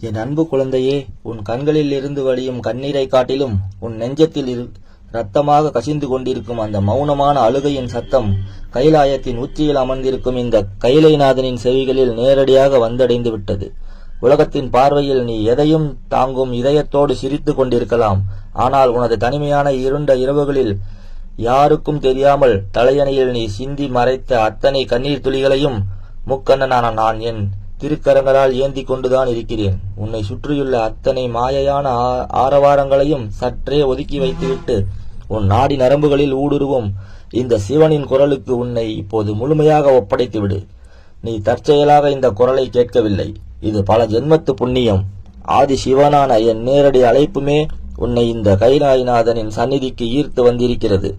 என் அன்பு குழந்தையே, உன் கண்களில் இருந்து வடியும் கண்ணீரை காட்டிலும் உன் நெஞ்சத்தில் இரத்தமாக கசிந்து கொண்டிருக்கும் அந்த மௌனமான அழுகையின் சத்தம் கைலாயத்தின் உச்சியில் அமர்ந்திருக்கும் இந்த கைலைநாதனின் செவிகளில் நேரடியாக வந்தடைந்து விட்டது. உலகத்தின் பார்வையில் நீ எதையும் தாங்கும் இதயத்தோடு சிரித்து கொண்டிருக்கலாம். ஆனால் உனது தனிமையான இருண்ட இரவுகளில் யாருக்கும் தெரியாமல் தலையணையில் நீ சிந்தி மறைத்த அத்தனை கண்ணீர் துளிகளையும் முக்கண்ணனான நான் என் திருக்கரங்களால் ஏந்தி கொண்டுதான் இருக்கிறேன். உன்னை சுற்றியுள்ள அத்தனை மாயையான ஆரவாரங்களையும் சற்றே ஒதுக்கி வைத்துவிட்டு உன் நாடி நரம்புகளில் ஊடுருவும் இந்த சிவனின் குரலுக்கு உன்னை இப்போது முழுமையாக ஒப்படைத்துவிடு. நீ தற்செயலாக இந்த குரலை கேட்கவில்லை. இது பல ஜென்மத்து புண்ணியம். ஆதி சிவனான என் நேரடி அழைப்புமே உன்னை இந்த கைலாயநாதனின் சந்நிதிக்கு ஈர்த்து வந்திருக்கிறது.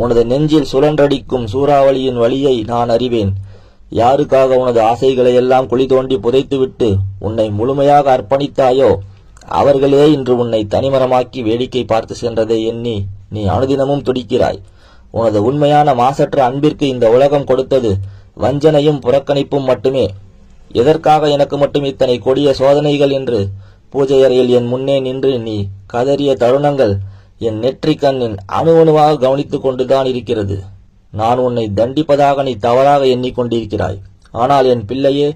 உனது நெஞ்சில் சுழன்றடிக்கும் சூறாவளியின் வழியை நான் அறிவேன். யாருக்காக உனது ஆசைகளை எல்லாம் குழி தோண்டி புதைத்துவிட்டு உன்னை முழுமையாக அர்ப்பணித்தாயோ அவர்களே இன்று உன்னை தனிமரமாக்கி வேடிக்கை பார்த்து சென்றதை எண்ணி நீ அனுதினமும் துடிக்கிறாய். உனது உண்மையான மாசற்ற அன்பிற்கு இந்த உலகம் கொடுத்தது வஞ்சனையும் புறக்கணிப்பும் மட்டுமே. எதற்காக எனக்கு மட்டும் இத்தனை கொடிய சோதனைகள் என்று பூஜை அறையில் என் முன்னே நின்று நீ கதறிய தருணங்கள் என் நெற்றி கண்ணின் அணுவணுவாக கவனித்துக் கொண்டுதான் இருக்கிறது. நான் உன்னை தண்டிப்பதாக நீ தவறாக எண்ணிக்கொண்டிருக்கிறாய். ஆனால் என் பிள்ளையே,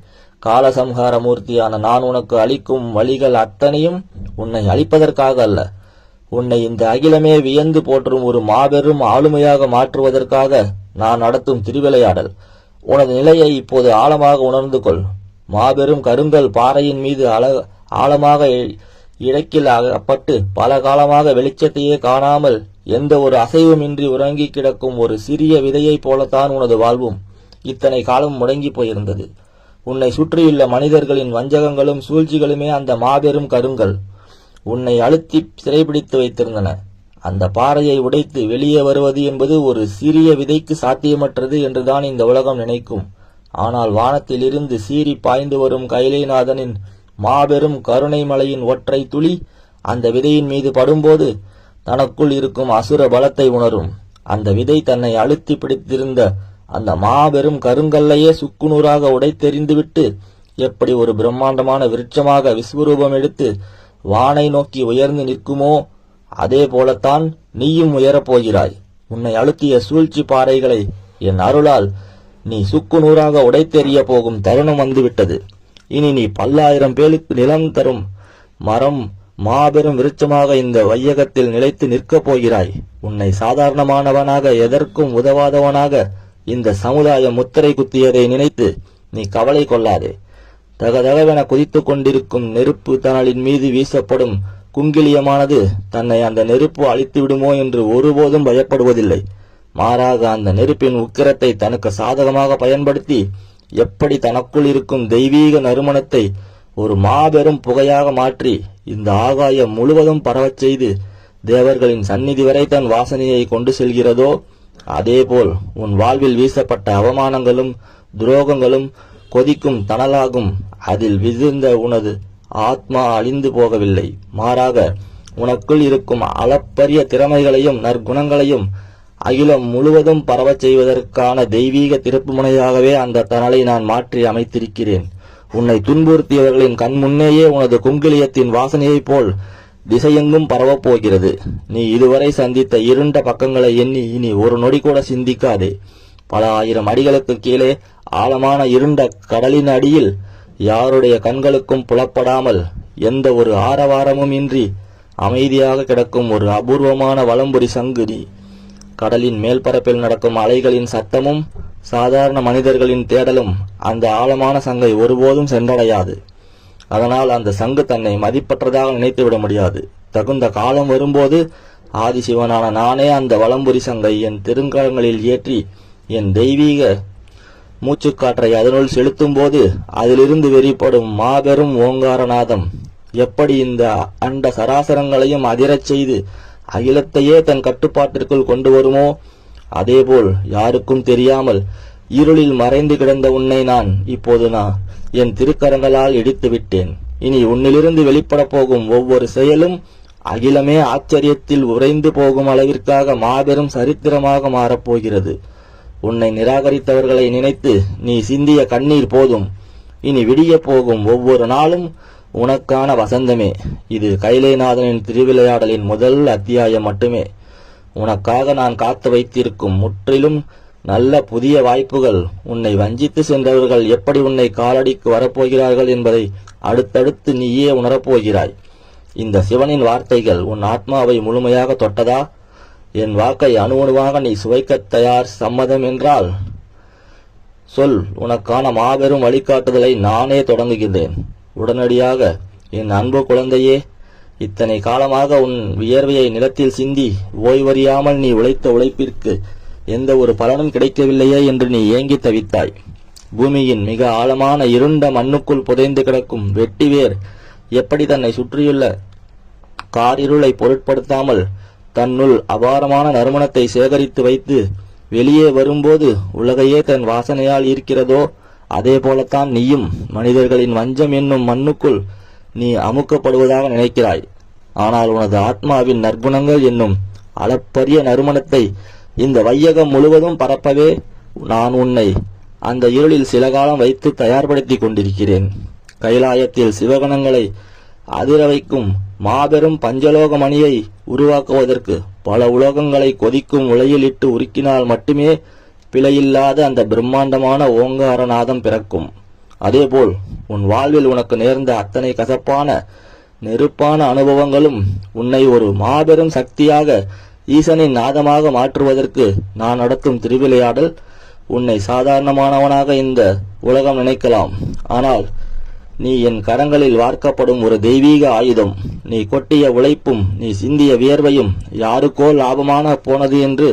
காலசம்ஹார மூர்த்தியான நான் உனக்கு அளிக்கும் வழிகள் அத்தனையும் உன்னை அழிப்பதற்காக அல்ல, உன்னை இந்த அகிலமே வியந்து போற்றும் ஒரு மாபெரும் ஆளுமையாக மாற்றுவதற்காக நான் நடத்தும் திருவிளையாடல். உனது நிலையை இப்போது ஆழமாக உணர்ந்து கொள். மாபெரும் கருங்கல் பாறையின் மீது ஆழமாக இழக்கில் அகப்பட்டு பல காலமாக வெளிச்சத்தையே காணாமல் எந்த ஒரு அசைவுமின்றி உறங்கி கிடக்கும் ஒரு சிறிய விதையைப் போலத்தான் உனது வாழ்வும் இத்தனை காலம் முடங்கி போயிருந்தது. உன்னை சுற்றியுள்ள மனிதர்களின் வஞ்சகங்களும் சூழ்ச்சிகளுமே அந்த மாபெரும் கருங்கல் உன்னை அழுத்தி சிறைபிடித்து வைத்திருந்தன. அந்த பாறையை உடைத்து வெளியே வருவது என்பது ஒரு சிறிய விதைக்கு சாத்தியமற்றது என்றுதான் இந்த உலகம் நினைக்கும். ஆனால் வானத்திலிருந்து சீறி பாய்ந்து வரும் கைலைநாதனின் மாபெரும் கருணை மலையின் ஒற்றை துளி அந்த விதையின் மீது படும்போது தனக்குள் இருக்கும் அசுர பலத்தை உணரும். அந்த விதை தன்னை அழுத்தி பிடித்திருந்த அந்த மாபெரும் கருங்கல்லையே சுக்குநூறாக உடைத்தெறிந்துவிட்டு எப்படி ஒரு பிரம்மாண்டமான விருட்சமாக விஸ்வரூபம் எடுத்து வானை நோக்கி உயர்ந்து நிற்குமோ அதே போலத்தான் நீயும் உயரப்போகிறாய். உன்னை அழுத்திய சூழ்ச்சி பாறைகளை என் அருளால் நீ சுக்குநூறாக உடைத்தெறிய போகும் தருணம் வந்துவிட்டது. இனி நீ பல்லாயிரம் பேருக்கு நிலம் தரும் மரம் மாபெரும் விருட்சமாக இந்த வையகத்தில் நிலைத்து நிற்கப் போகிறாய். உன்னை சாதாரணமானவனாக எதற்கும் உதவாதவனாக இந்த சமுதாயம் முத்திரை குத்தியதை நினைத்து நீ கவலை கொள்ளாதே. தகதகவென குதித்து கொண்டிருக்கும் நெருப்பு தணலின் மீது வீசப்படும் குங்கிலியமானது தன்னை அந்த நெருப்பு அழித்து விடுமோ என்று ஒருபோதும் பயப்படுவதில்லை. மாறாக அந்த நெருப்பின் உக்கிரத்தை தனக்கு சாதகமாக பயன்படுத்தி எப்படி தனக்குள் இருக்கும் தெய்வீக நறுமணத்தை ஒரு மாபெரும் புகையாக மாற்றி இந்த ஆகாயம் முழுவதும் பரவச் செய்து தேவர்களின் சந்நிதி வரை தன் வாசனையை கொண்டு செல்கிறதோ அதேபோல் உன் வாழ்வில் வீசப்பட்ட அவமானங்களும் துரோகங்களும் கொதிக்கும் தணலாகும். அதில் விழுந்த உனது ஆத்மா அழிந்து போகவில்லை. மாறாக உனக்குள் இருக்கும் அளப்பரிய திறமைகளையும் நற்குணங்களையும் அகிலம் முழுவதும் பரவச் செய்வதற்கான தெய்வீக திருப்புமுனையாகவே அந்த தணலை நான் மாற்றி அமைத்திருக்கிறேன். உன்னை துன்புறுத்தியவர்களின் கண் முன்னேயே உனது குங்கிலியத்தின் வாசனையைப் போல் திசையெங்கும் பரவப் போகிறது. நீ இதுவரை சந்தித்த இருண்ட பக்கங்களை எண்ணி இனி ஒரு நொடி கூட சிந்திக்காதே. பல ஆயிரம் அடிகளுக்கு கீழே ஆழமான இருண்ட கடலின் அடியில் யாருடைய கண்களுக்கும் புலப்படாமல் எந்த ஒரு ஆரவாரமும் இன்றி அமைதியாக கிடக்கும் ஒரு அபூர்வமான வலம்புரி சங்கு. கடலின் மேல்பரப்பில் நடக்கும் அலைகளின் சத்தமும் சாதாரண மனிதர்களின் தேடலும் அந்த ஆழமான சங்கை ஒருபோதும் சென்றடையாது. அதனால் அந்த சங்கு தன்னை மதிப்பற்றதாக நினைத்துவிட முடியாது. தகுந்த காலம் வரும்போது ஆதிசிவனான நானே அந்த வலம்புரி சங்கை என் திருங்கரங்களில் ஏற்றி என் தெய்வீக மூச்சுக்காற்றை அதனுள் செலுத்தும் போது அதிலிருந்து வெளிப்படும் மாபெரும் ஓங்காரநாதம் எப்படி இந்த அண்ட சராசரங்களையும் அதிரச் செய்து அகிலத்தையே தன் கட்டுப்பாட்டிற்குள் கொண்டு வருமோ அதேபோல் யாருக்கும் தெரியாமல் இருளில் மறைந்து கிடந்த உன்னை நான் இப்போது என் திருக்கரங்களால் இடித்து விட்டேன். இனி உன்னிலிருந்து வெளிப்பட போகும் ஒவ்வொரு செயலும் அகிலமே ஆச்சரியத்தில் உறைந்து போகும் அளவிற்காக மாபெரும் சரித்திரமாக மாறப்போகிறது. உன்னை நிராகரித்தவர்களை நினைத்து நீ சிந்திய கண்ணீர் போதும். இனி விடிய போகும் ஒவ்வொரு நாளும் உனக்கான வசந்தமே. இது கைலைநாதனின் திருவிளையாடலின் முதல் அத்தியாயம் மட்டுமே. உனக்காக நான் காத்து வைத்திருக்கும் முற்றிலும் நல்ல புதிய வாய்ப்புகள். உன்னை வஞ்சித்து சென்றவர்கள் எப்படி உன்னை காலடிக்கு வரப்போகிறார்கள் என்பதை அடுத்தடுத்து நீயே உணரப்போகிறாய். இந்த சிவனின் வார்த்தைகள் உன் ஆத்மாவை முழுமையாக தொட்டதா? என் வாக்கை அணுவணுவாக நீ சுவைக்கத் தயார், சம்மதம் என்றால் சொல். உனக்கான மாபெரும் வழிகாட்டுதலை நானே தொடங்குகிறேன் உடனடியாக. என் அன்பு குழந்தையே, இத்தனை காலமாக உன் வியர்வையை நிலத்தில் சிந்தி ஓய்வறியாமல் நீ உழைத்த உழைப்பிற்கு எந்த ஒரு பலனும் கிடைக்கவில்லையே என்று நீ ஏங்கி தவித்தாய். பூமியின் மிக ஆழமான இருண்ட மண்ணுக்குள் புதைந்து கிடக்கும் வெட்டிவேர் எப்படி தன்னை சுற்றியுள்ள காரிருளை பொருட்படுத்தாமல் தன்னுள் அபாரமான நறுமணத்தை சேகரித்து வைத்து வெளியே வரும்போது உலகையே தன் வாசனையால் ஈர்க்கிறதோ, அதே போலத்தான் நீயும் மனிதர்களின் வஞ்சம் என்னும் மண்ணுக்குள் நீ அமுக்கப்படுவதாக நினைக்கிறாய். ஆனால் உனது ஆத்மாவின் நற்குணங்கள் என்னும் அளப்பரிய நறுமணத்தை இந்த வையகம் முழுவதும் பரப்பவே நான் உன்னை அந்த இருளில் சில காலம் வைத்து தயார்படுத்தி கொண்டிருக்கிறேன். கைலாயத்தில் சிவகணங்களை அதிர வைக்கும் மாபெரும் பஞ்சலோக மணியை உருவாக்குவதற்கு பல உலோகங்களை கொதிக்கும் உலையில் இட்டு உருக்கினால் மட்டுமே பிழையில்லாத அந்த பிரம்மாண்டமான ஓங்காரநாதம் பிறக்கும். அதேபோல் உன் வாழ்வில் உனக்கு நேர்ந்த அத்தனை கசப்பான நெருப்பான அனுபவங்களும் உன்னை ஒரு மாபெரும் சக்தியாக ஈசனின் நாதமாக மாற்றுவதற்கு நான் நடத்தும் திருவிளையாடல். உன்னை சாதாரணமானவனாக இந்த உலகம் நினைக்கலாம், ஆனால் நீ என் கரங்களில் வார்க்கப்படும் ஒரு தெய்வீக ஆயுதம். நீ கொட்டிய உழைப்பும் நீ சிந்திய வியர்வையும் யாருக்கோ லாபமான போனது என்று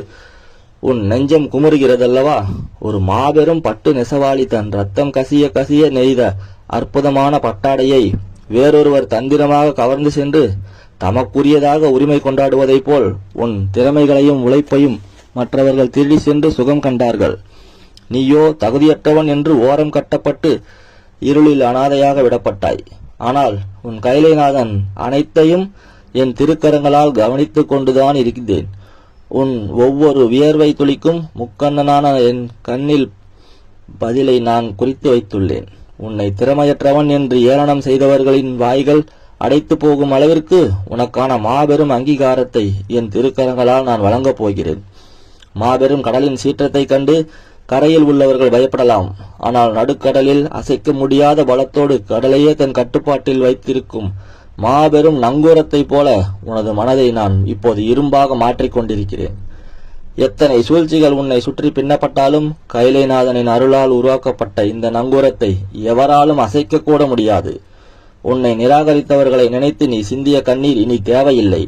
உன் நெஞ்சம் குமுறுகிறதல்லவா? ஒரு மாபெரும் பட்டு நெசவாளி தன் ரத்தம் கசிய கசிய நெய்த அற்புதமான பட்டாடையை வேறொருவர் தந்திரமாக கவர்ந்து சென்று தமக்குரியதாக உரிமை கொண்டாடுவதைப் போல் உன் திறமைகளையும் உழைப்பையும் மற்றவர்கள் திருடி சென்று சுகம் கண்டார்கள். நீயோ தகுதியற்றவன் என்று ஓரம் கட்டப்பட்டு இருளில் அனாதையாக விடப்பட்டாய். ஆனால் உன் கைலைநாதன் அனைத்தையும் என் திருக்கரங்களால் கவனித்துக் கொண்டுதான் இருக்கிறேன். உன் ஒவ்வொரு வியர்வை துளிக்கும் முக்கண்ணனான என் கண்ணில் பதிலை நான் குறித்து வைத்துள்ளேன். உன்னை திறமையற்றவன் என்று ஏளனம் செய்தவர்களின் வாய்கள் அடைத்து போகும் அளவிற்கு உனக்கான மாபெரும் அங்கீகாரத்தை என் திருக்கரங்களால் நான் வழங்கப் போகிறேன். மாபெரும் கடலின் சீற்றத்தைக் கண்டு கரையில் உள்ளவர்கள் பயப்படலாம், ஆனால் நடுக்கடலில் அசைக்க முடியாத பலத்தோடு கடலையே தன் கட்டுப்பாட்டில் வைத்திருக்கும் மாபெரும் நங்கூரத்தைப் போல உனது மனதை நான் இப்போது இரும்பாக மாற்றிக் கொண்டிருக்கிறேன். எத்தனை சூழ்ச்சிகள் உன்னை சுற்றி பின்னப்பட்டாலும் கைலைநாதனின் அருளால் உருவாக்கப்பட்ட இந்த நங்கூரத்தை எவராலும் அசைக்க கூட முடியாது. உன்னை நிராகரித்தவர்களை நினைத்து நீ சிந்திய கண்ணீர் இனி தேவையில்லை.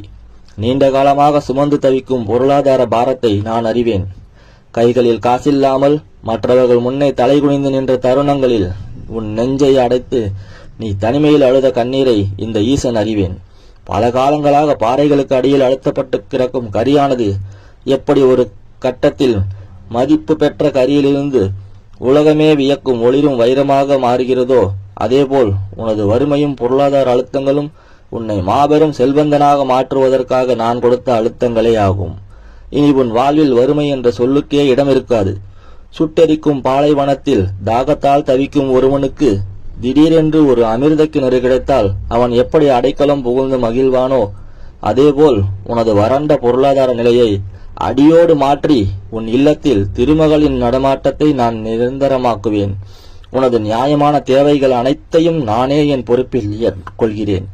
நீண்ட காலமாக சுமந்து தவிக்கும் பொருளாதார பாரத்தை நான் அறிவேன். கைகளில் காசில்லாமல் மற்றவர்கள் முன்னே தலைகுனிந்து நின்ற தருணங்களில் உன் நெஞ்சை அடைத்து நீ தனிமையில் அழுத கண்ணீரை இந்த ஈசன் அறிவேன். பல காலங்களாக பாறைகளுக்கு அடியில் அழுத்தப்பட்டு கிடக்கும் கரியானது எப்படி ஒரு கட்டத்தில் மதிப்பு பெற்ற கரியிலிருந்து உலகமே வியக்கும் ஒளிரும் வைரமாக மாறுகிறதோ, அதேபோல் உனது வறுமையும் பொருளாதார அழுத்தங்களும் உன்னை மாபெரும் செல்வந்தனாக மாற்றுவதற்காக நான் கொடுத்த அழுத்தங்களே ஆகும். இனி உன் வாழ்வில் வறுமை என்ற சொல்லுக்கே இடம் இருக்காது. சுட்டெரிக்கும் பாலைவனத்தில் தாகத்தால் தவிக்கும் ஒருவனுக்கு திடீரென்று ஒரு அமிர்த கிணறு கிடைத்தால் அவன் எப்படி அடைக்கலம் புகழ்ந்து மகிழ்வானோ, அதேபோல் உனது வறண்ட பொருளாதார நிலையை அடியோடு மாற்றி உன் இல்லத்தில் திருமகளின் நடமாட்டத்தை நான் நிரந்தரமாக்குவேன். உனது நியாயமான தேவைகள் அனைத்தையும் நானே என் பொறுப்பில் ஏற்கொள்கிறேன்.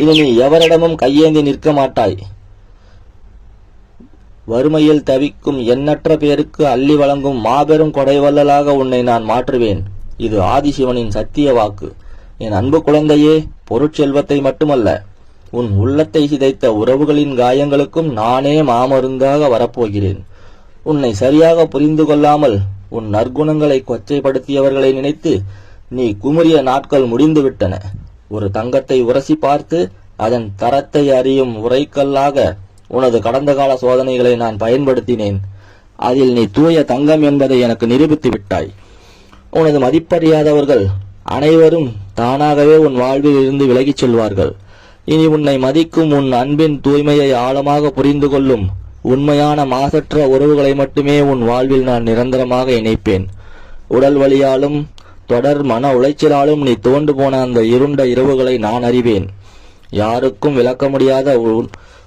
இனி நீ எவரிடமும் கையேந்தி நிற்க மாட்டாய். வறுமையில் தவிக்கும் எண்ணற்ற பேருக்கு அள்ளி வழங்கும் மாபெரும் கொடைவள்ளலாக உன்னை நான் மாற்றுவேன். இது ஆதிசிவனின் சத்திய வாக்கு. என் அன்பு குழந்தையே, பொருட்செல்வத்தை மட்டுமல்ல, உன் உள்ளத்தை சிதைத்த உறவுகளின் காயங்களுக்கும் நானே மாமருந்தாக வரப்போகிறேன். உன்னை சரியாக புரிந்து கொள்ளாமல் உன் நற்குணங்களை கொச்சைப்படுத்தியவர்களை நினைத்து நீ குமுறிய நாட்கள் முடிந்துவிட்டன. ஒரு தங்கத்தை உரசி பார்த்து அதன் தரத்தை அறியும் உரைக்கல்லாக உனது கடந்த கால சோதனைகளை நான் பயன்படுத்தினேன். அதில் நீ தூய தங்கம் என்பதை எனக்கு நிரூபித்து விட்டாய். உனது மதிப்பறியாதவர்கள் அனைவரும் தானாகவே உன் வாழ்வில் இருந்து விலகிச் செல்வார்கள். இனி உன்னை மதிக்கும் உன் அன்பின் தூய்மையை ஆழமாக புரிந்து கொள்ளும் உண்மையான மாசற்ற உறவுகளை மட்டுமே உன் வாழ்வில் நான் நிரந்தரமாக இணைப்பேன். உடல் வலியாலும் தொடர் மன உளைச்சலாலும் நீ தோண்டு போன அந்த இருண்ட இரவுகளை நான் அறிவேன். யாருக்கும் விளக்க முடியாத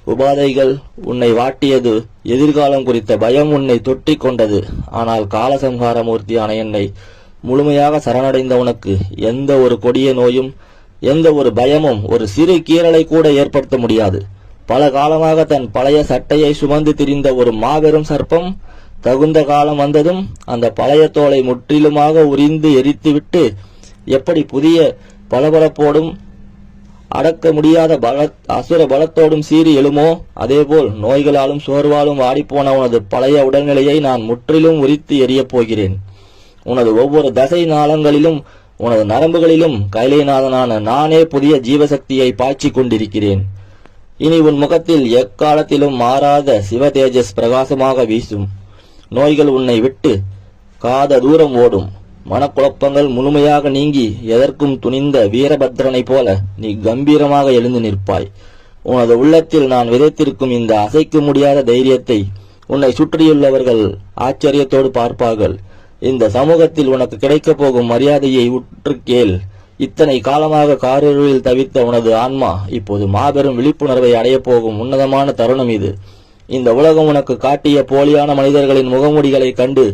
உபாதைகள் உன்னை வாட்டியது. எதிர்காலம் குறித்த பயம் உன்னை தொற்றிக் கொண்டது. ஆனால் காலசம்ஹாரமூர்த்தியான என்னை முழுமையாக சரணடைந்த உனக்கு எந்த ஒரு கொடிய நோயும் எந்த ஒரு பயமும் ஒரு சிறு கீறலை கூட ஏற்படுத்த முடியாது. பல காலமாக தன் பழைய சட்டையை சுமந்து திரிந்த ஒரு மாபெரும் சர்ப்பம் தகுந்த காலம் வந்ததும் அந்த பழைய தோலை முற்றிலுமாக உரிந்து எரித்துவிட்டு எப்படி புதிய பளபளப்போடும் அடக்க முடியாத அசுர பலத்தோடும் சீறி எழுமோ, அதேபோல் நோய்களாலும் சோர்வாலும் வாடிப்போன உனது பழைய உடல்நிலையை நான் முற்றிலும் உரித்து எரியப் போகிறேன். உனது ஒவ்வொரு தசை நாளங்களிலும் உனது நரம்புகளிலும் கைலைநாதனான நானே புதிய ஜீவசக்தியை பாய்ச்சிக் கொண்டிருக்கிறேன். இனி உன் முகத்தில் எக்காலத்திலும் மாறாத சிவ தேஜஸ் பிரகாசமாக வீசும். நோய்கள் உன்னை விட்டு காத தூரம் ஓடும். மனக்குழப்பங்கள் முழுமையாக நீங்கி எதற்கும் துணிந்த வீரபத்ரனை போல நீ கம்பீரமாக எழுந்து நிற்பாய். உனது உள்ளத்தில் நான் விதைத்திருக்கும் இந்த அசைக்க முடியாத தைரியத்தை உன்னை சுற்றியுள்ளவர்கள் ஆச்சரியத்தோடு பார்ப்பார்கள். இந்த சமூகத்தில் உனக்கு கிடைக்கப் போகும் மரியாதையை உற்று கேள். இத்தனை காலமாக காரிருளில் தவித்த உனது ஆன்மா இப்போது மாபெரும் விழிப்புணர்வை அடையப் போகும் உன்னதமான தருணம் இது. இந்த உலகம் உனக்கு காட்டிய போலியான மனிதர்களின் முகமூடிகளை கண்டு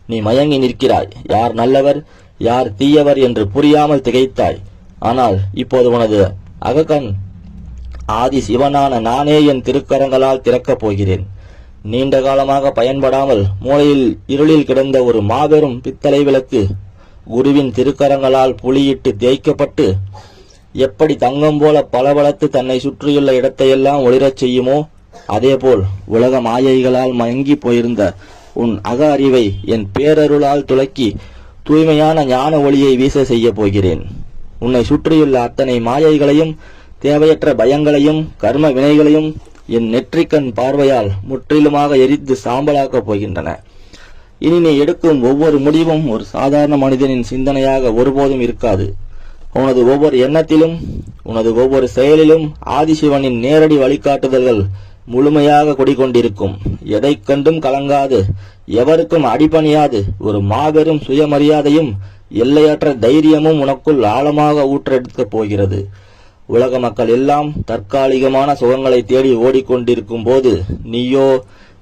நீ மயங்கி நிற்கிறாய். யார் நல்லவர் யார் தீயவர் என்று புரியாமல் திகைத்தாய். ஆனால் இப்போது உனது அகக்கண் ஆதி சிவனான நானே என் திருக்கரங்களால் திறக்கப் போகிறேன். நீண்ட காலமாக பயன்படாமல் மூலையில் இருளில் கிடந்த ஒரு மாபெரும் பித்தளை விளக்கு குருவின் திருக்கரங்களால் புளியிட்டு தேய்க்கப்பட்டு எப்படி தங்கம் போல பளபளத்து தன்னை சுற்றியுள்ள இடத்தையெல்லாம் ஒளிரச் செய்யுமோ, அதேபோல் உலக மாயைகளால் மயங்கி போயிருந்த உன் அக அறிவை என் பேரருளால் துலக்கி தூய்மையான ஞான ஒளியை வீச செய்ய போகிறேன். உன்னை சுற்றியுள்ள அத்தனை மாயைகளையும் தேவையற்ற பயங்களையும் கர்ம வினைகளையும் என் நெற்றிக்கண் பார்வையால் முற்றிலுமாக எரித்து சாம்பலாக்கப் போகின்றன. இனி நீ எடுக்கும் ஒவ்வொரு முடிவும் ஒரு சாதாரண மனிதனின் சிந்தனையாக ஒருபோதும் இருக்காது. உனது ஒவ்வொரு எண்ணத்திலும் உனது ஒவ்வொரு செயலிலும் ஆதிசிவனின் நேரடி வழிகாட்டுதல்கள் முழுமையாக குடிகொண்டிருக்கும். எதை கண்டும் கலங்காது, எவருக்கும் அடிபணியாது ஒரு மாபெரும் சுயமரியாதையும் எல்லையற்ற தைரியமும் உனக்குள் ஆழமாக ஊற்றெடுக்கப் போகிறது. உலக மக்கள் எல்லாம் தற்காலிகமான சுகங்களை தேடி ஓடிக்கொண்டிருக்கும் போது நீயோ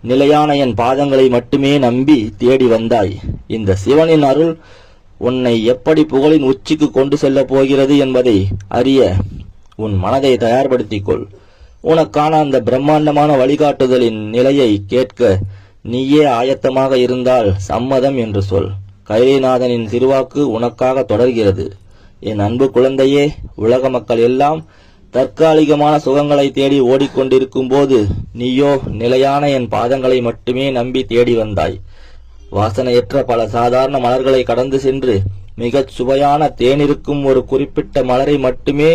நிலையான என் பாதங்களை மட்டுமே நம்பி தேடி வந்தாய். இந்த சிவனின் அருள் உன்னை எப்படி புகழின் உச்சிக்கு கொண்டு செல்லப் போகிறது என்பதை அறிய உன் மனதை தயார்படுத்திக்கொள். உனக்கான அந்த பிரம்மாண்டமான வழிகாட்டுதலின் நிலையை கேட்க நீயே ஆயத்தமாக இருந்தால் சம்மதம் என்று சொல். கைலைநாதனின் திருவாக்கு உனக்காக தொடர்கிறது. என் அன்பு குழந்தையே, உலக மக்கள் எல்லாம் தற்காலிகமான சுகங்களை தேடி ஓடிக்கொண்டிருக்கும் போது நீயோ நிலையான என் பாதங்களை மட்டுமே நம்பி தேடி வந்தாய். வாசனையற்ற பல சாதாரண மலர்களை கடந்து சென்று மிகச் சுவையான தேனிருக்கும் ஒரு குறிப்பிட்ட மலரை மட்டுமே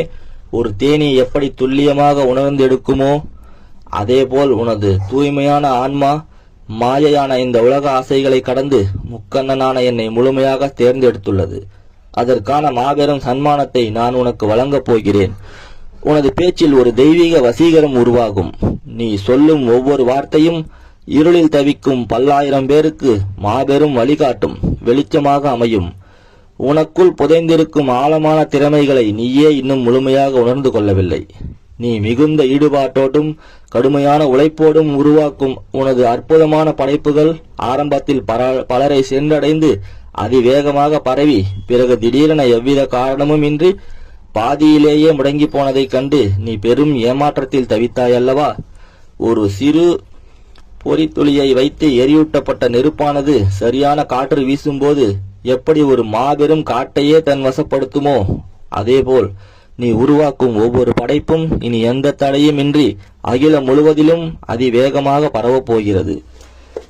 ஒரு தேனி எப்படி துல்லியமாக உணர்ந்தெடுக்குமோ, அதேபோல் உனது தூய்மையான ஆன்மா மாயையான இந்த உலக ஆசைகளை கடந்து முக்கண்ணனான என்னை முழுமையாக தேர்ந்தெடுத்துள்ளது. அதற்கான மாபெரும் சன்மானத்தை நான் உனக்கு வழங்கப் போகிறேன். உனது பேச்சில் ஒரு தெய்வீக வசீகரம் உருவாகும். நீ சொல்லும் ஒவ்வொரு வார்த்தையும் இருளில் தவிக்கும் பல்லாயிரம் பேருக்கு மாபெரும் வழிகாட்டும் வெளிச்சமாக அமையும். உனக்குள் புதைந்திருக்கும் ஆழமான திறமைகளை நீயே இன்னும் முழுமையாக உணர்ந்து கொள்ளவில்லை. நீ மிகுந்த ஈடுபாட்டோடும் கடுமையான உழைப்போடும் உருவாக்கும் உனது அற்புதமான படைப்புகள் ஆரம்பத்தில் பலரை சென்றடைந்து அதிவேகமாக பரவி பிறகு திடீரென எவ்வித காரணமும் இன்றி பாதியிலேயே முடங்கி போனதைக் கண்டு நீ பெரும் ஏமாற்றத்தில் தவித்தாயல்லவா? ஒரு சிறு பொறித்துளியை வைத்து எரியூட்டப்பட்ட நெருப்பானது சரியான காற்று வீசும்போது எப்படி ஒரு மாபெரும் காட்டையே தன் வசப்படுத்துமோ, அதேபோல் நீ உருவாக்கும் ஒவ்வொரு படைப்பும் இனி எந்த தடையும் இன்றி அகிலம் முழுவதிலும் அதிவேகமாக பரவப் போகிறது.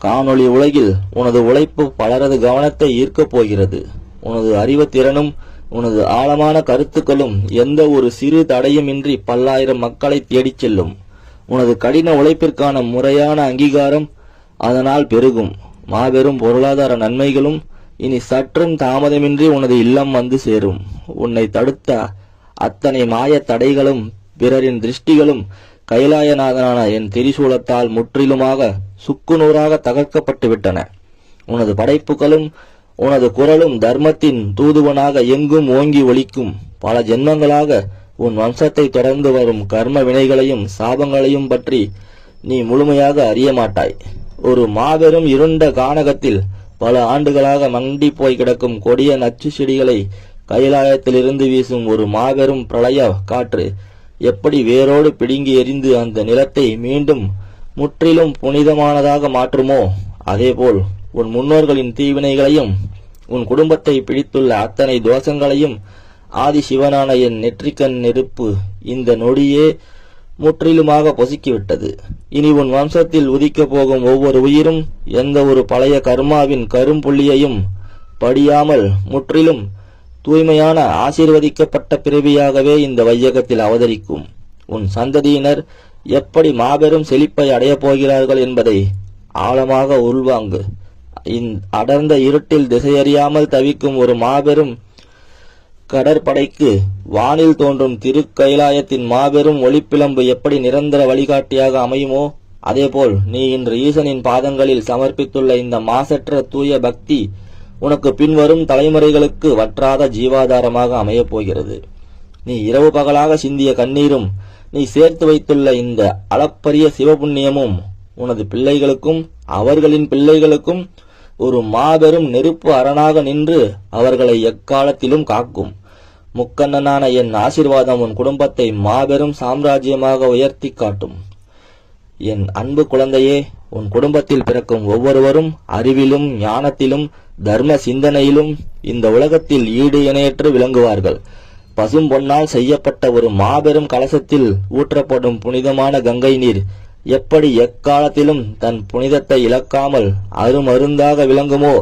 காணொளி உலகில் உனது உழைப்பு பலரது கவனத்தை ஈர்க்கப் போகிறது. உனது அறிவுத்திறனும் உனது ஆழமான கருத்துக்களும் எந்த ஒரு சிறு தடையும் இன்றி பல்லாயிரம் மக்களை தேடிச் செல்லும். உனது கடின உழைப்பிற்கான முறையான அங்கீகாரம் அதனால் பெருகும். மாபெரும் பொருளாதார நன்மைகளும் இனி சற்றும் தாமதமின்றி உனது இல்லம் வந்து சேரும். உன்னை தடுத்த அத்தனை மாய தடைகளும் பிறரின் திருஷ்டிகளும் கைலாயநாதனான என் திரிசூலத்தால் முற்றிலுமாக சுக்குநூறாக தகர்க்கப்பட்டு விட்டன. உனது படைப்புகளும் உனது குரலும் தர்மத்தின் தூதுவனாக எங்கும் ஓங்கி ஒலிக்கும். பல ஜென்மங்களாக உன் வம்சத்தை தொடர்ந்து வரும் கர்ம வினைகளையும் சாபங்களையும் பற்றி நீ முழுமையாக அறிய மாட்டாய். ஒரு மாபெரும் இருண்ட கானகத்தில் பல ஆண்டுகளாக மண்டி போய் கிடக்கும் கொடிய நச்சு செடிகளை கைலாயத்திலிருந்து வீசும் ஒரு மாபெரும் பிரளய காற்று எப்படி வேரோடு பிடுங்கி எறிந்து அந்த நிலத்தை மீண்டும் முற்றிலும் புனிதமானதாக மாற்றுமோ, அதேபோல் உன் முன்னோர்களின் தீவினைகளையும் உன் குடும்பத்தை பிடித்துள்ள அத்தனை தோஷங்களையும் ஆதி சிவனான என் நெற்றிக்கண் நெருப்பு இந்த நொடியே முற்றிலுமாக பொசுக்கிவிட்டது. இனி உன் வம்சத்தில் உதிக்கப் போகும் ஒவ்வொரு உயிரும் எந்த ஒரு பழைய கர்மாவின் கரும்புள்ளியையும் படியாமல் முற்றிலும் தூய்மையான ஆசீர்வதிக்கப்பட்ட பிறவியாகவே இந்த வையகத்தில் அவதரிக்கும். உன் சந்ததியினர் எப்படி மாபெரும் செழிப்பை அடையப் போகிறார்கள் என்பதை ஆழமாக உள்வாங்கு. அடர்ந்த இருட்டில் திசையறியாமல் தவிக்கும் ஒரு மாபெரும் கடற்படைக்கு வானில் தோன்றும் திருக்கைலாயத்தின் மாபெரும் ஒளிப்பிளம்பு எப்படி நிரந்தர வழிகாட்டியாக அமையுமோ, அதேபோல் நீ இன்று ஈசனின் பாதங்களில் சமர்ப்பித்துள்ள இந்த மாசற்ற தூய பக்தி உனக்கு பின்வரும் தலைமுறைகளுக்கு வற்றாத ஜீவாதாரமாக அமையப் போகிறது. நீ இரவு பகலாக சிந்திய கண்ணீரும் நீ சேர்த்து வைத்துள்ள இந்த அளப்பரிய சிவபுண்ணியமும் உனது பிள்ளைகளுக்கும் அவர்களின் பிள்ளைகளுக்கும் ஒரு மாபெரும் நெருப்பு அரணாக நின்று அவர்களை எக்காலத்திலும் காக்கும். முக்கண்ணனான என் ஆசீர்வாதம் உன் குடும்பத்தை மாபெரும் சாம்ராஜ்யமாக உயர்த்தி காட்டும். என் அன்பு குழந்தையே, உன் குடும்பத்தில் பிறக்கும் ஒவ்வொருவரும் அறிவிலும் ஞானத்திலும் தர்ம சிந்தனையிலும் இந்த உலகத்தில் ஈடு இணையற்று விளங்குவார்கள். பசும் பொன்னால் செய்யப்பட்ட ஒரு மாபெரும் கலசத்தில் ஊற்றப்படும் புனிதமான கங்கை நீர் எப்படி எக்காலத்திலும் தன் புனிதத்தை இழக்காமல் அருமருந்தாக விளங்குமோ,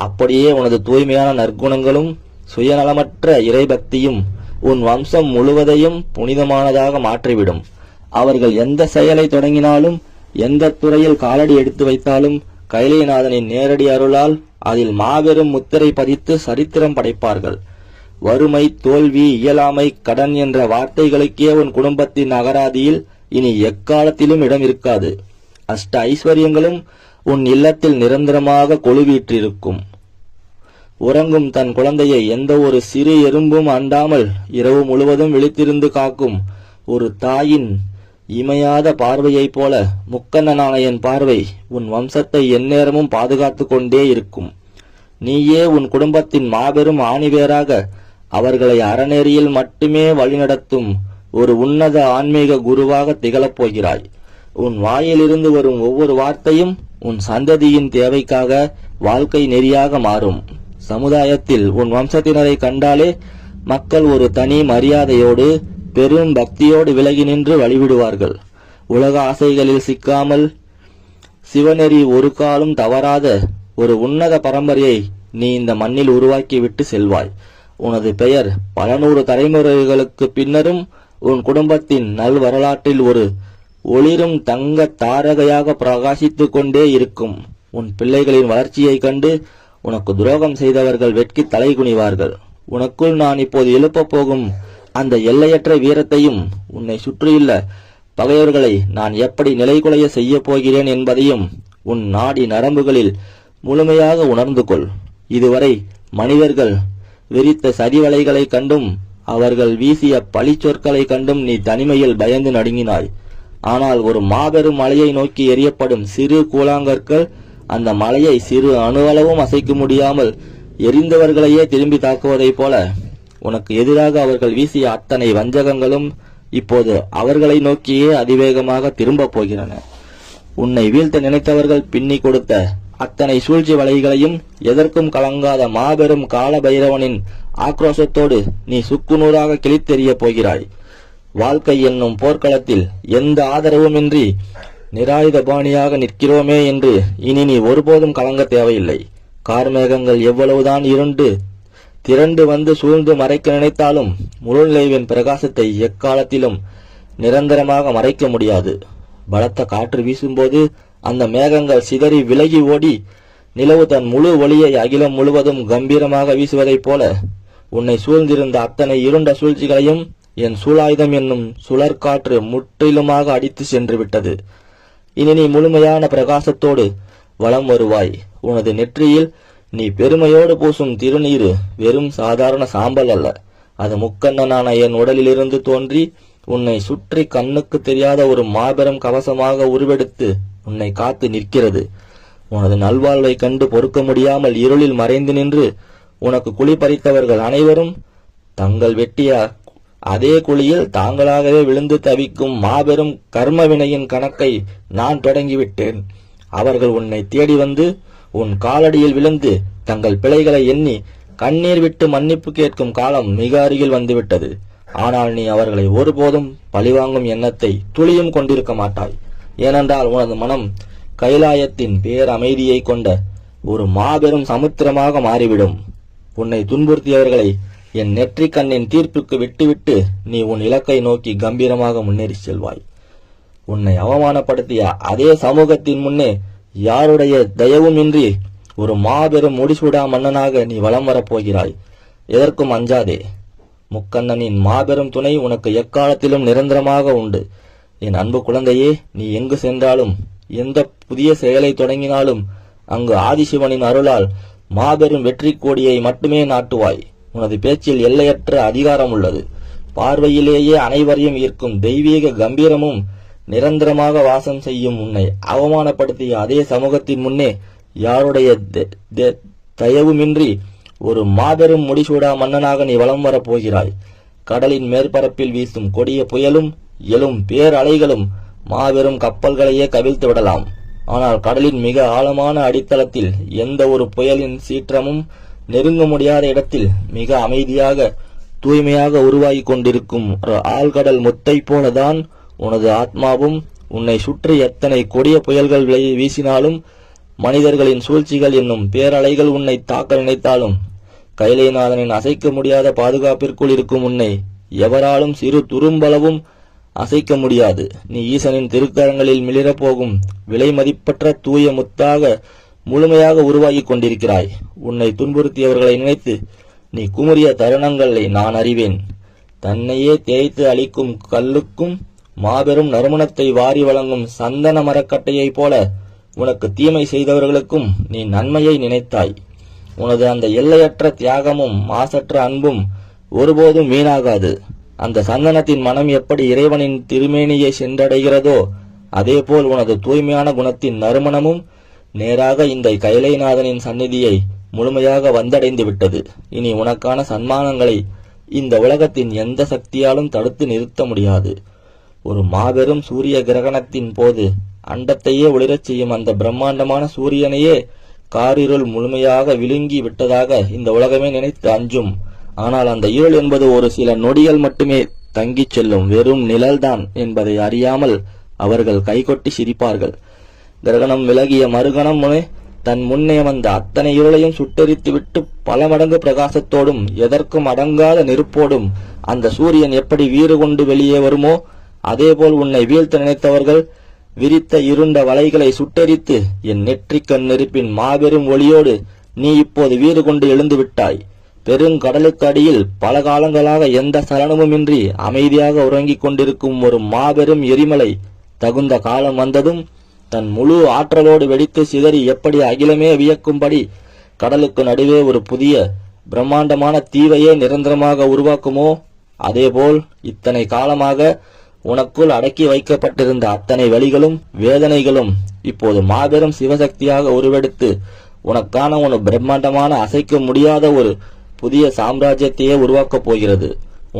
அப்படியே உனது தூய்மையான நற்குணங்களும் சுயநலமற்ற இறைபக்தியும் உன் வம்சம் முழுவதையும் புனிதமானதாக மாற்றிவிடும். அவர்கள் எந்த செயலை தொடங்கினாலும் எந்த துறையில் காலடி எடுத்து வைத்தாலும் கைலைநாதனின் நேரடி அருளால் அதில் மாபெரும் முத்திரை பதித்து சரித்திரம் படைப்பார்கள். வறுமை, தோல்வி, இயலாமை, கடன் என்ற வார்த்தைகளுக்கே உன் குடும்பத்தின் அகராதியில் இனி எக்காலத்திலும் இடம் இருக்காது. அஷ்ட ஐஸ்வர்யங்களும் உன் இல்லத்தில் நிரந்தரமாக கொலுவீற்றிருக்கும். உறங்கும் தன் குழந்தையை எந்த ஒரு சிறு எறும்பும் அண்டாமல் இரவு முழுவதும் விழித்திருந்து காக்கும் ஒரு தாயின் இமையாத பார்வையைப் போல முக்கண்ணனான என் பார்வை உன் வம்சத்தை எந்நேரமும் பாதுகாத்து கொண்டே இருக்கும். நீயே உன் குடும்பத்தின் மாபெரும் ஆணிவேராக அவர்களை அறநெறியில் மட்டுமே வழிநடத்தும் ஒரு உன்னத ஆன்மீக குருவாக திகழப் போகிறாய். உன் வாயிலிருந்து வரும் ஒவ்வொரு வார்த்தையும் உன் சந்ததியின் தேவைக்காக வாழ்க்கை நெறியாக மாறும். சமுதாயத்தில் உன் வம்சத்தினரை கண்டாலே மக்கள் ஒரு தனி மரியாதையோடு பெரும் பக்தியோடு விலகி நின்று வழிவிடுவார்கள். உலக ஆசைகளில் சிக்காமல் சிவநெறி ஒரு காலும் தவறாத ஒரு உன்னத பரம்பரையை நீ இந்த மண்ணில் உருவாக்கி விட்டு செல்வாய். உனது பெயர் பல நூறு தலைமுறைகளுக்கு பின்னரும் உன் குடும்பத்தின் நல் வரலாற்றில் ஒரு ஒளிரும் தங்க தாரகையாக பிரகாசித்துக் கொண்டே இருக்கும். உன் பிள்ளைகளின் வளர்ச்சியை கண்டு உனக்கு துரோகம் செய்தவர்கள் வெட்கி தலை குனிவார்கள். உனக்குள் நான் இப்போது எழுப்பப் போகும் அந்த எல்லையற்ற வீரத்தையும் உன்னை சுற்றியுள்ள பகைவர்களை நான் எப்படி நிலைகுலைய செய்ய போகிறேன் என்பதையும் உன் நாடி நரம்புகளில் முழுமையாக உணர்ந்து கொள். இதுவரை மனிதர்கள் விரித்த சதிவலைகளை கண்டும் அவர்கள் வீசிய பழி சொற்களை கண்டும் நீ தனிமையில் பயந்து நடுங்கினாய். ஆனால் ஒரு மாபெரும் மலையை நோக்கி எரியப்படும் சிறு கூழாங்கற்கள் அந்த மலையை சிறு அணுவளவும் அசைக்க முடியாமல் எரிந்தவர்களையே திரும்பி தாக்குவதைப் போல உனக்கு எதிராக அவர்கள் வீசிய அத்தனை வஞ்சகங்களும் இப்போது அவர்களை நோக்கியே அதிவேகமாக திரும்பப் போகிறன. உன்னை வீழ்த்த நினைத்தவர்கள் பின்னி கொடுத்த அத்தனை சூழ்ச்சி வலைகளையும் எதற்கும் கலங்காத மாபெரும் கால பைரவனின் ஆக்ரோஷத்தோடு நீ சுக்குநூறாக கிழித்தெறிய போகிறாய். வாழ்க்கை என்னும் போர்க்களத்தில் எந்த ஆதரவுமின்றி நிராயுதபாணியாக நிற்கிறோமே என்று இனி நீ ஒருபோதும் கலங்க தேவையில்லை. கார்மேகங்கள் எவ்வளவுதான் திரண்டு வந்து சூழ்ந்து மறைக்க நினைத்தாலும் முழு நிலவின் பிரகாசத்தை எக்காலத்திலும் நிரந்தரமாக மறைக்க முடியாது. பலத்த காற்று வீசும்போது அந்த மேகங்கள் சிதறி விலகி ஓடி நிலவு தன் முழு ஒளியை அகிலம் முழுவதும் கம்பீரமாக வீசுவதைப் போல உன்னை சூழ்ந்திருந்த அத்தனை இருண்ட சூழ்ச்சிகளையும் என் சூலாயுதம் என்னும் சுழற்காற்று முற்றிலுமாக அடித்து சென்று விட்டது. இனி நீ முழுமையான பிரகாசத்தோடு வலம் வருவாய். உனது நெற்றியில் நீ பெருமையோடு பூசும் திருநீரு வெறும் சாதாரண சாம்பல் அல்ல. அது முக்கண்ணனான என் உடலிலிருந்து தோன்றி உன்னை சுற்றி கண்ணுக்கு தெரியாத ஒரு மாபெரும் கவசமாக உருவெடுத்து உன்னை காத்து நிற்கிறது. உனது நல்வாழ்வை கண்டு பொறுக்க முடியாமல் இருளில் மறைந்து நின்று உனக்கு குழி பறித்தவர்கள் அனைவரும் தங்கள் வெட்டிய அதே குழியில் தாங்களாகவே விழுந்து தவிக்கும் மாபெரும் கர்ம வினையின் கணக்கை நான் தொடங்கிவிட்டேன். அவர்கள் உன்னை தேடி வந்து உன் காலடியில் விழுந்து தங்கள் பிழைகளை எண்ணி கண்ணீர் விட்டு மன்னிப்பு கேட்கும் காலம் மிக அருகில் வந்துவிட்டது. ஆனால் நீ அவர்களை ஒருபோதும் பழிவாங்கும் எண்ணத்தை துளியும் கொண்டிருக்க மாட்டாய். ஏனென்றால் உனது மனம் கைலாயத்தின் பேரமைதியை கொண்ட ஒரு மாபெரும் சமுத்திரமாக மாறிவிடும். உன்னை துன்புறுத்தியவர்களை என் நெற்றிக் கண்ணின் தீர்ப்புக்கு விட்டுவிட்டு நீ உன் இலக்கை நோக்கி கம்பீரமாக முன்னேறி செல்வாய். உன்னை அவமானப்படுத்திய அதே சமூகத்தின் முன்னே யாருடைய தயவுமின்றி ஒரு மாபெரும் முடிசூடா மன்னனாக நீ வலம் வரப்போகிறாய். எதற்கும் அஞ்சாதே. முக்கண்ணனின் மாபெரும் துணை உனக்கு எக்காலத்திலும் நிரந்தரமாக உண்டு. என் அன்பு குழந்தையே, நீ எங்கு சென்றாலும் எந்த புதிய செயலை தொடங்கினாலும் அங்கு ஆதிசிவனின் அருளால் மாபெரும் வெற்றி கோடியை மட்டுமே நாட்டுவாய். உனது பேச்சில் எல்லையற்ற அதிகாரம் உள்ளது. பார்வையிலேயே அனைவரையும் ஈர்க்கும் தெய்வீக கம்பீரமும் நிரந்தரமாக வாசம் செய்யும். உன்னை அவமானப்படுத்திய அதே சமூகத்தின் முன்னே யாருடைய தயவுமின்றி ஒரு மாபெரும் முடிசூடா மன்னனாக நீ வலம் வரப் போகிறாய். கடலின் மேற்பரப்பில் வீசும் கொடிய புயலும் எழும் பேரலைகளும் மாபெரும் கப்பல்களையே கவிழ்த்து விடலாம். ஆனால் கடலின் மிக ஆழமான அடித்தளத்தில் எந்த ஒரு புயலின் சீற்றமும் நெருங்க முடியாத இடத்தில் மிக அமைதியாக தூய்மையாக உருவாகி கொண்டிருக்கும் ஆழ்கடல் முத்தை போலதான் உனது ஆத்மாவும். உன்னை சுற்றி எத்தனை கொடிய புயல்கள் வீசினாலும் மனிதர்களின் சூழ்ச்சிகள் என்னும் பேரலைகள் உன்னை தாக்க நினைத்தாலும் கைலைநாதனின் அசைக்க முடியாத பாதுகாப்பிற்குள் இருக்கும் உன்னை எவராலும் சிறு துரும்பளவும் அசைக்க முடியாது. நீ ஈசனின் திருக்கரங்களில் மிளிரப்போகும் விலை மதிப்பற்ற தூய முத்தாக முழுமையாக உருவாகி கொண்டிருக்கிறாய். உன்னை துன்புறுத்தியவர்களை நினைத்து நீ குமுறிய தருணங்களை நான் அறிவேன். தன்னையே தேய்த்து அளிக்கும் கல்லுக்கும் மாபெரும் நறுமணத்தை வாரி வழங்கும் சந்தன மரக்கட்டையைப் போல உனக்கு தீமை செய்தவர்களுக்கும் நீ நன்மையை நினைத்தாய். உனது அந்த எல்லையற்ற தியாகமும் மாசற்ற அன்பும் ஒருபோதும் வீணாகாது. அந்த சந்தனத்தின் மனம் எப்படி இறைவனின் திருமேனியை சென்றடைகிறதோ அதேபோல் உனது தூய்மையான குணத்தின் நறுமணமும் நேராக இந்த கைலைநாதனின் சந்நிதியை முழுமையாக வந்தடைந்து விட்டது. இனி உனக்கான சன்மானங்களை இந்த உலகத்தின் எந்த சக்தியாலும் தடுத்து நிறுத்த முடியாது. ஒரு மாபெரும் சூரிய கிரகணத்தின் போது அண்டத்தையே ஒளிரச் செய்யும் அந்த பிரம்மாண்டமான சூரியனையே காரிருள் முழுமையாக விழுங்கி விட்டதாக இந்த உலகமே நினைத்து அஞ்சும். ஆனால் அந்த இருள் என்பது ஒரு சில நொடிகள் மட்டுமே தங்கிச் செல்லும் வெறும் நிழல்தான் என்பதை அறியாமல் அவர்கள் கைகொட்டி சிரிப்பார்கள். கிரகணம் விலகிய மறுகணம் தன் முன்னே வந்த அத்தனை இருளையும் சுட்டெரித்து விட்டு பல மடங்கு பிரகாசத்தோடும் எதற்கும் அடங்காத நெருப்போடும் அந்த சூரியன் எப்படி வீறு கொண்டு வெளியே வருமோ அதேபோல் உன்னை வீழ்த்த நினைத்தவர்கள் விரித்த இருண்ட வலைகளை சுட்டெரித்து என் நெற்றிக்கண் நெருப்பின் மாபெரும் ஒளியோடு நீ இப்போது வீறு கொண்டு எழுந்து விட்டாய். பெருங்கடலுக்கு அடியில் பல காலங்களாக எந்த சலனமுமின்றி அமைதியாக உறங்கிக் கொண்டிருக்கும் ஒரு மாபெரும் எரிமலை தகுந்த காலம் வந்ததும் தன் முழு ஆற்றலோடு வெடித்து சிதறி எப்படி அகிலமே வியக்கும்படி கடலுக்கு நடுவே ஒரு புதிய பிரம்மாண்டமான தீவையே நிரந்தரமாக உருவாக்குமோ அதேபோல் இத்தனை காலமாக உனக்குள் அடக்கி வைக்கப்பட்டிருந்த அத்தனை வலிகளும் வேதனைகளும் இப்போது மாபெரும் சிவசக்தியாக உருவெடுத்து உனக்கான ஒரு பிரம்மாண்டமான அசைக்க முடியாத ஒரு புதிய சாம்ராஜ்யத்தையே உருவாக்கப் போகிறது.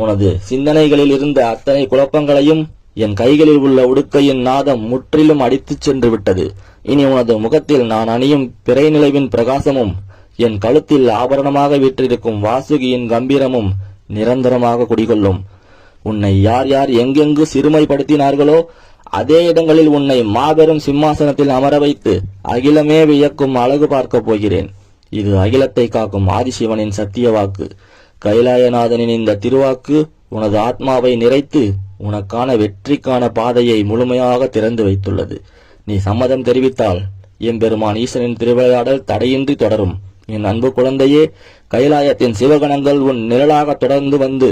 உனது சிந்தனைகளில் இருந்த அத்தனை குழப்பங்களையும் என் கைகளில் உள்ள உடுக்கையின் நாதம் முற்றிலும் அடித்துச் சென்று விட்டது. இனி உனது முகத்தில் நான் அணியும் பிறை நிலவின் பிரகாசமும் என் கழுத்தில் ஆபரணமாக வீற்றிருக்கும் வாசுகியின் கம்பீரமும் நிரந்தரமாக குடிகொள்ளும். உன்னை யார் யார் எங்கெங்கு சிறுமைப்படுத்தினார்களோ அதே இடங்களில் உன்னை மாபெரும் சிம்மாசனத்தில் அமர வைத்து அகிலமே வியக்கும் அழகு பார்க்கப் போகிறேன். இது அகிலத்தை காக்கும் ஆதிசிவனின் சத்திய வாக்கு. கைலாயநாதனின் இந்த திருவாக்கு உனது ஆத்மாவை நிறைத்து உனக்கான வெற்றிக்கான பாதையை முழுமையாக திறந்து வைத்துள்ளது. நீ சம்மதம் தெரிவித்தால் எம்பெருமான் ஈசனின் திருவிளையாடல் தடையின்றி தொடரும். என் அன்பு குழந்தையே, கைலாயத்தின் சிவகணங்கள் உன் நிழலாக தொடர்ந்து வந்து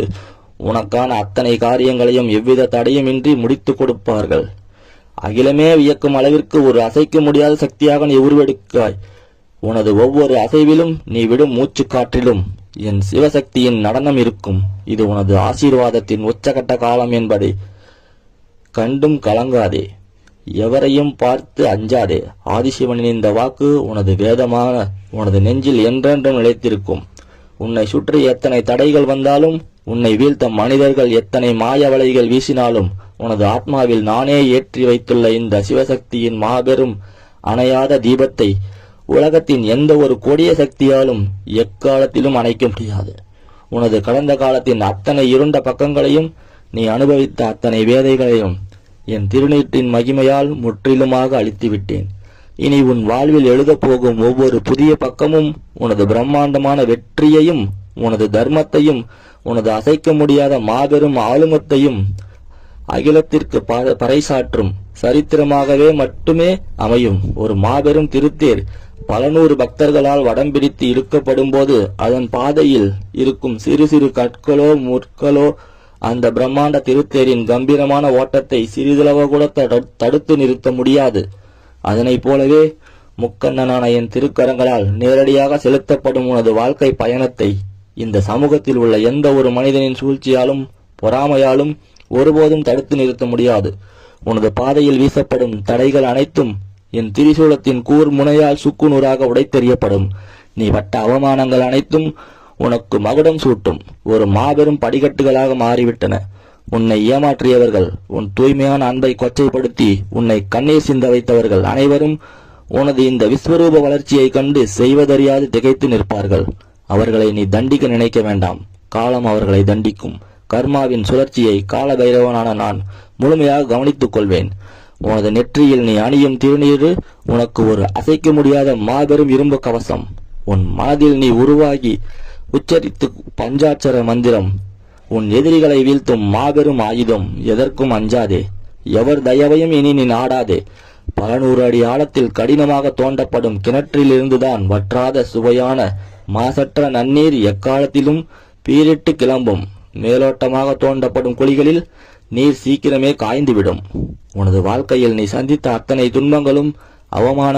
உனக்கான அத்தனை காரியங்களையும் எவ்வித தடையுமின்றி முடித்து கொடுப்பார்கள். அகிலமே வியக்கும் அளவிற்கு ஒரு அசைக்க முடியாத சக்தியாக நீ உருவெடுக்காய். உனது ஒவ்வொரு அசைவிலும் நீ விடும் மூச்சுக்காற்றிலும் என் சிவசக்தியின் நடனம் இருக்கும். இது உனது ஆசீர்வாதத்தின் உச்சகட்ட காலம் என்பதை கண்டும் கலங்காதே. எவரையும் பார்த்து அஞ்சாதே. ஆதிசிவனின் இந்த வாக்கு உனது வேதமான உனது நெஞ்சில் என்றென்றும் நிலைத்திருக்கும். உன்னை சுற்றி எத்தனை தடைகள் வந்தாலும், உன்னை வீழ்த்த மனிதர்கள் எத்தனை மாய வலைகள் வீசினாலும், உனது ஆத்மாவில் நானே ஏற்றி வைத்துள்ள இந்த சிவசக்தியின் மாபெரும் அணையாத தீபத்தை உலகத்தின் எந்த ஒரு கொடிய சக்தியாலும் எக்காலத்திலும் அணைக்க முடியாது. உனது கடந்த காலத்தின் அத்தனை இருண்ட பக்கங்களையும், நீ அனுபவித்த அத்தனை வேதைகளையும் என் திருநீற்றின் மகிமையால் முற்றிலுமாக அழித்துவிட்டேன். இனி உன் வாழ்வில் எழுதப் போகும் ஒவ்வொரு புதிய பக்கமும் உனது பிரம்மாண்டமான வெற்றியையும், உனது தர்மத்தையும், உனது அசைக்க முடியாத மாபெரும் ஆளுமத்தையும் அகிலத்திற்கு பறைசாற்றும் சரித்திரமாகவே மட்டுமே அமையும். ஒரு மாபெரும் திருத்தேர் பல நூறு பக்தர்களால் வடம் பிடித்து இழுக்கப்படும் போது அதன் பாதையில் இருக்கும் சிறு சிறு கற்களோ முற்களோ அந்த பிரம்மாண்ட திருத்தேரின் கம்பீரமான ஓட்டத்தை சிறிதளவு கூட தடுத்து நிறுத்த முடியாது. அதனைப் போலவே முக்கண்ணனான என் திருக்கரங்களால் நேரடியாக செலுத்தப்படும் உனது வாழ்க்கை பயணத்தை இந்த சமூகத்தில் உள்ள எந்த ஒரு மனிதனின் சூழ்ச்சியாலும் பொறாமையாலும் ஒருபோதும் தடுத்து நிறுத்த முடியாது. உனது பாதையில் வீசப்படும் தடைகள் அனைத்தும் என் திரிசூலத்தின் கூர் முனையால் சுக்குநூறாக உடைத்தெறியப்படும். நீ பட்ட அவமானங்கள் அனைத்தும் உனக்கு மகுடம் சூட்டும் ஒரு மாபெரும் படிக்கட்டுகளாக மாறிவிட்டன. உன்னை ஏமாற்றியவர்கள், உன் தூய்மையான அன்பை கொச்சைப்படுத்தி உன்னை கண்ணீர் சிந்த வைத்தவர்கள் அனைவரும் உனது இந்த விஸ்வரூப வளர்ச்சியை கண்டு செய்வதறியாது திகைத்து நிற்பார்கள். அவர்களை நீ தண்டிக்க நினைக்க வேண்டாம். காலம் அவர்களை தண்டிக்கும். கர்மாவின் சுழற்சியை கால பைரவனான நான் முழுமையாக கவனித்துக் கொள்வேன். உனது நெற்றியில் நீ அணியும் திருநீரு உனக்கு ஒரு அசைக்க முடியாத மாபெரும் இரும்பு கவசம். உன் மனதில் நீ உருவாகி உச்சரித்து பஞ்சாட்சர மந்திரம் உன் எதிரிகளை வீழ்த்தும் மாபெரும் ஆயுதம். எதற்கும் அஞ்சாதே. எவர் தயவையும் இனி நீ நாடாதே. பல நூறு அடி ஆழத்தில் கடினமாக தோண்டப்படும் கிணற்றிலிருந்துதான் வற்றாத சுவையான மாசற்ற நன்னீர் எக்காலத்திலும் பீரிட்டு கிளம்பும். மேலோட்டமாக தோண்டப்படும் குழிகளில் நீர் சீக்கிரமே காய்ந்துவிடும். உனது வாழ்க்கையில் நீ சந்தித்த அத்தனை துன்பங்களும் அவமான